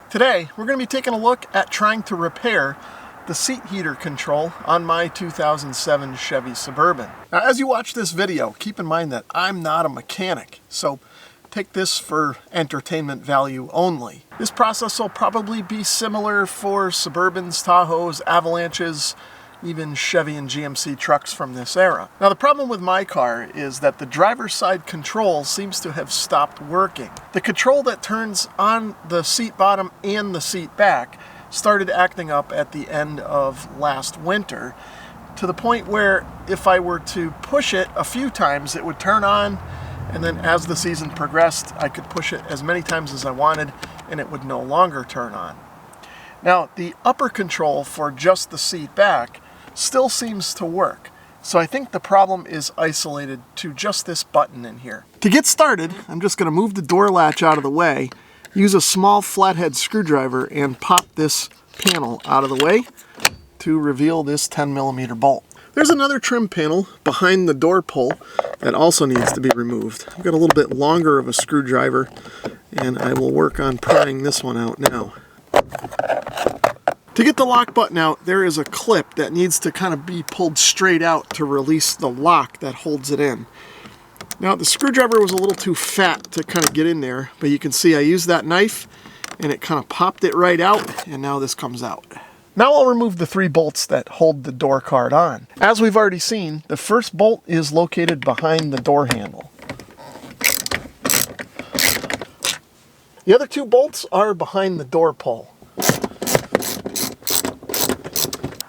Today, we're going to be taking a look at trying to repair the seat heater control on my 2007 Chevy Suburban. Now, as you watch this video, keep in mind that I'm not a mechanic, so take this for entertainment value only. This process will probably be similar for Suburbans, Tahoes, Avalanches, even Chevy and GMC trucks from this era. Now the problem with my car is that the driver's side control seems to have stopped working. The control that turns on the seat bottom and the seat back started acting up at the end of last winter, to the point where if I were to push it a few times it would turn on, and then as the season progressed I could push it as many times as I wanted and it would no longer turn on. Now the upper control for just the seat back still seems to work. So I think the problem is isolated to just this button in here. To get started, I'm just going to move the door latch out of the way, use a small flathead screwdriver, and pop this panel out of the way to reveal this 10mm bolt. There's another trim panel behind the door pull that also needs to be removed. I've got a little bit longer of a screwdriver, and I will work on prying this one out now. To get the lock button out, there is a clip that needs to kind of be pulled straight out to release the lock that holds it in. Now the screwdriver was a little too fat to kind of get in there, but you can see I used that knife and it kind of popped it right out, and now this comes out. Now I'll remove the 3 bolts that hold the door card on. As we've already seen, the first bolt is located behind the door handle. The other 2 bolts are behind the door pull.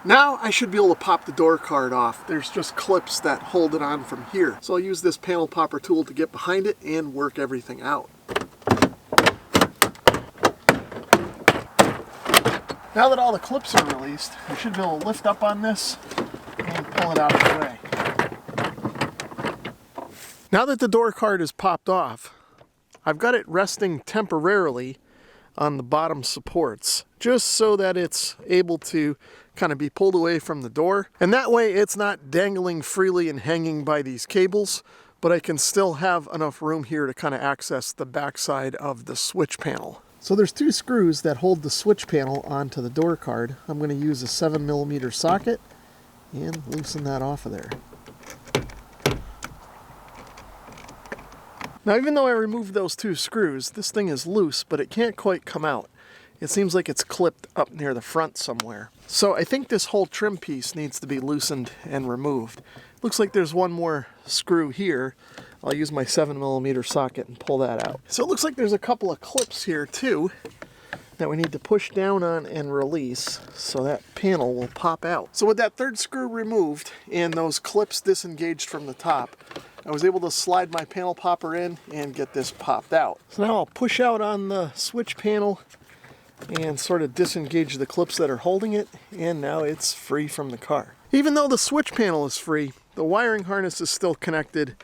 Now I should be able to pop the door card off. There's just clips that hold it on from here. So I'll use this panel popper tool to get behind it and work everything out. Now that all the clips are released, I should be able to lift up on this and pull it out of the way. Now that the door card is popped off, I've got it resting temporarily on the bottom supports, just so that it's able to kind of be pulled away from the door. And that way it's not dangling freely and hanging by these cables, but I can still have enough room here to kind of access the backside of the switch panel. So there's 2 screws that hold the switch panel onto the door card. I'm going to use a 7mm socket and loosen that off of there. Now even though I removed those 2 screws, this thing is loose, but it can't quite come out. It seems like it's clipped up near the front somewhere. So I think this whole trim piece needs to be loosened and removed. Looks like there's one more screw here. I'll use my 7mm socket and pull that out. So it looks like there's a couple of clips here too that we need to push down on and release so that panel will pop out. So with that 3rd screw removed and those clips disengaged from the top, I was able to slide my panel popper in and get this popped out. So now I'll push out on the switch panel and sort of disengage the clips that are holding it, and now it's free from the car. Even though the switch panel is free, the wiring harness is still connected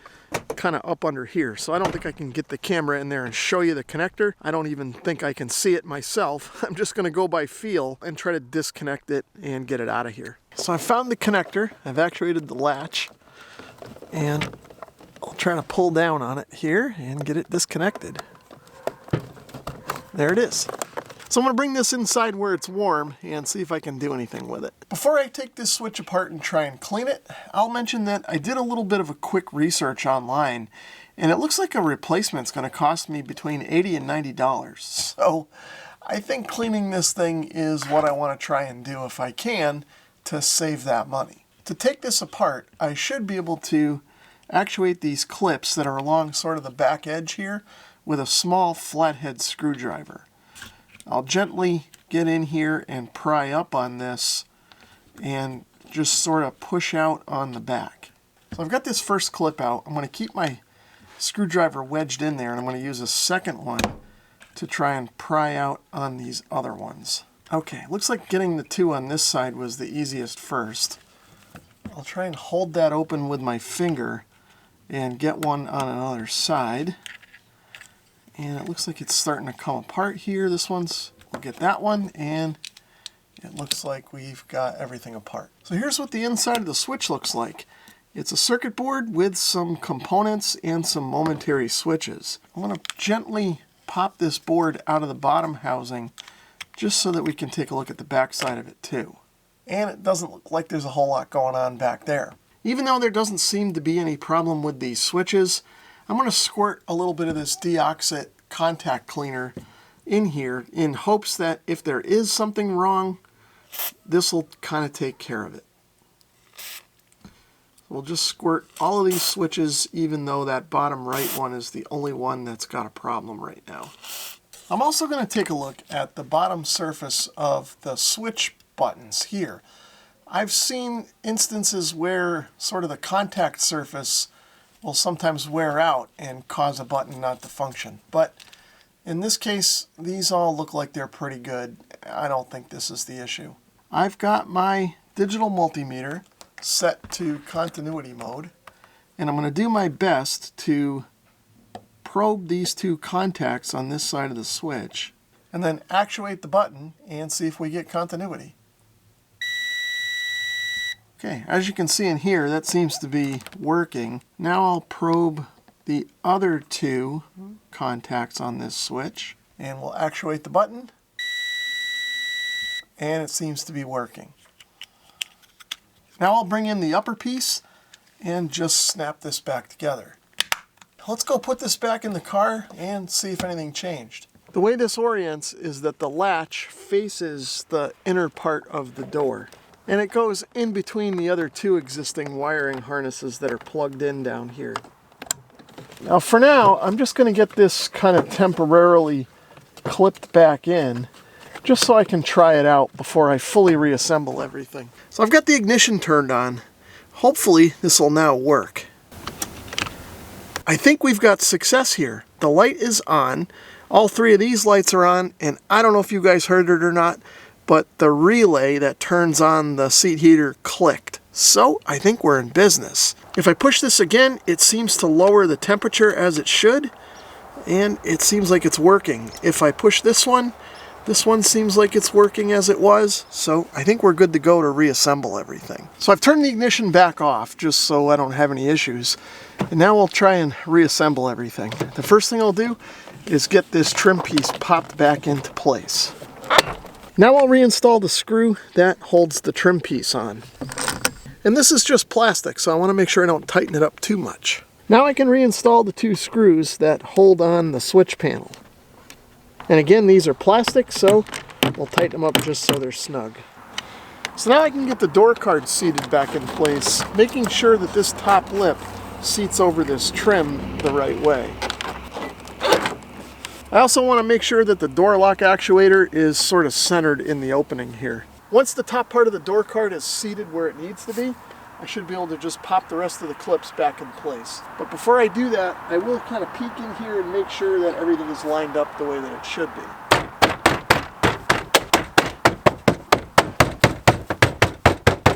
kind of up under here, so I don't think I can get the camera in there and show you the connector. I don't even think I can see it myself. I'm just going to go by feel and try to disconnect it and get it out of here. So I found the connector, I've actuated the latch, and I'll try to pull down on it here and get it disconnected. There it is. So I'm going to bring this inside where it's warm and see if I can do anything with it. Before I take this switch apart and try and clean it, I'll mention that I did a little bit of a quick research online, and it looks like a replacement's going to cost me between $80 and $90. So I think cleaning this thing is what I want to try and do if I can to save that money. To take this apart, I should be able to actuate these clips that are along sort of the back edge here with a small flathead screwdriver. I'll gently get in here and pry up on this and just sort of push out on the back. So I've got this first clip out. I'm going to keep my screwdriver wedged in there, and I'm going to use a second one to try and pry out on these other ones. Okay, looks like getting the 2 on this side was the easiest first. I'll try and hold that open with my finger and get one on another side. And it looks like it's starting to come apart here. This one's, we'll get that one, and it looks like we've got everything apart. So here's what the inside of the switch looks like. It's a circuit board with some components and some momentary switches. I'm going to gently pop this board out of the bottom housing just so that we can take a look at the back side of it too. And it doesn't look like there's a whole lot going on back there. Even though there doesn't seem to be any problem with these switches, I'm going to squirt a little bit of this deoxit contact cleaner in here in hopes that if there is something wrong, this will kind of take care of it. We'll just squirt all of these switches, even though that bottom right one is the only one that's got a problem right now. I'm also going to take a look at the bottom surface of the switch buttons here. I've seen instances where sort of the contact surface will sometimes wear out and cause a button not to function. But in this case, these all look like they're pretty good. I don't think this is the issue. I've got my digital multimeter set to continuity mode, and I'm going to do my best to probe these two contacts on this side of the switch and then actuate the button and see if we get continuity. Okay, as you can see in here, that seems to be working. Now I'll probe the other two contacts on this switch and we'll actuate the button, and it seems to be working. Now I'll bring in the upper piece and just snap this back together. Let's go put this back in the car and see if anything changed. The way this orients is that the latch faces the inner part of the door, and it goes in between the other two existing wiring harnesses that are plugged in down here. Now for now, I'm just going to get this kind of temporarily clipped back in, just so I can try it out before I fully reassemble everything. So I've got the ignition turned on. Hopefully this will now work. I think we've got success here. The light is on. All three of these lights are on, and I don't know if you guys heard it or not, but the relay that turns on the seat heater clicked. So I think we're in business. If I push this again, it seems to lower the temperature as it should, and it seems like it's working. If I push this one seems like it's working as it was, so I think we're good to go to reassemble everything. So I've turned the ignition back off just so I don't have any issues, and now we'll try and reassemble everything. The first thing I'll do is get this trim piece popped back into place. Now I'll reinstall the screw that holds the trim piece on. And this is just plastic, so I want to make sure I don't tighten it up too much. Now I can reinstall the two screws that hold on the switch panel. And again, these are plastic, so we'll tighten them up just so they're snug. So now I can get the door card seated back in place, making sure that this top lip seats over this trim the right way. I also want to make sure that the door lock actuator is sort of centered in the opening here. Once the top part of the door card is seated where it needs to be, I should be able to just pop the rest of the clips back in place. But before I do that, I will kind of peek in here and make sure that everything is lined up the way that it should be.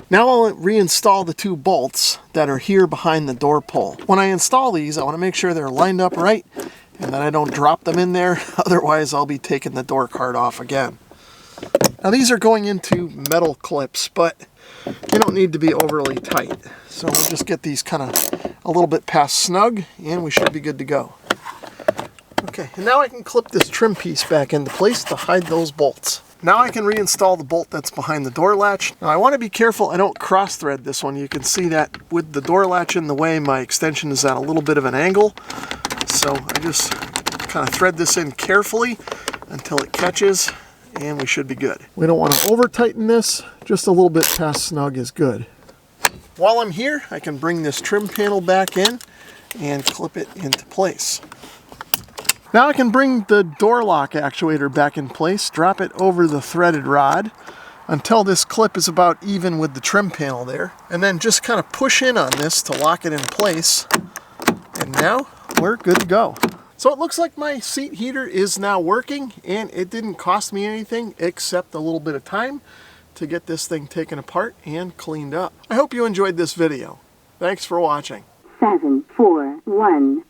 Now I'll reinstall the two bolts that are here behind the door pull. When I install these, I want to make sure they're lined up right and that I don't drop them in there, otherwise I'll be taking the door card off again. Now these are going into metal clips, but they don't need to be overly tight. So we'll just get these kind of a little bit past snug and we should be good to go. Okay, and now I can clip this trim piece back into place to hide those bolts. Now I can reinstall the bolt that's behind the door latch. Now I want to be careful I don't cross thread this one. You can see that with the door latch in the way, my extension is at a little bit of an angle. So I just kind of thread this in carefully until it catches, and we should be good. We don't want to over tighten this, just a little bit past snug is good. While I'm here, I can bring this trim panel back in and clip it into place. Now I can bring the door lock actuator back in place, drop it over the threaded rod until this clip is about even with the trim panel there, and then just kind of push in on this to lock it in place, and now we're good to go. So it looks like my seat heater is now working, and it didn't cost me anything except a little bit of time to get this thing taken apart and cleaned up. I hope you enjoyed this video. Thanks for watching. 741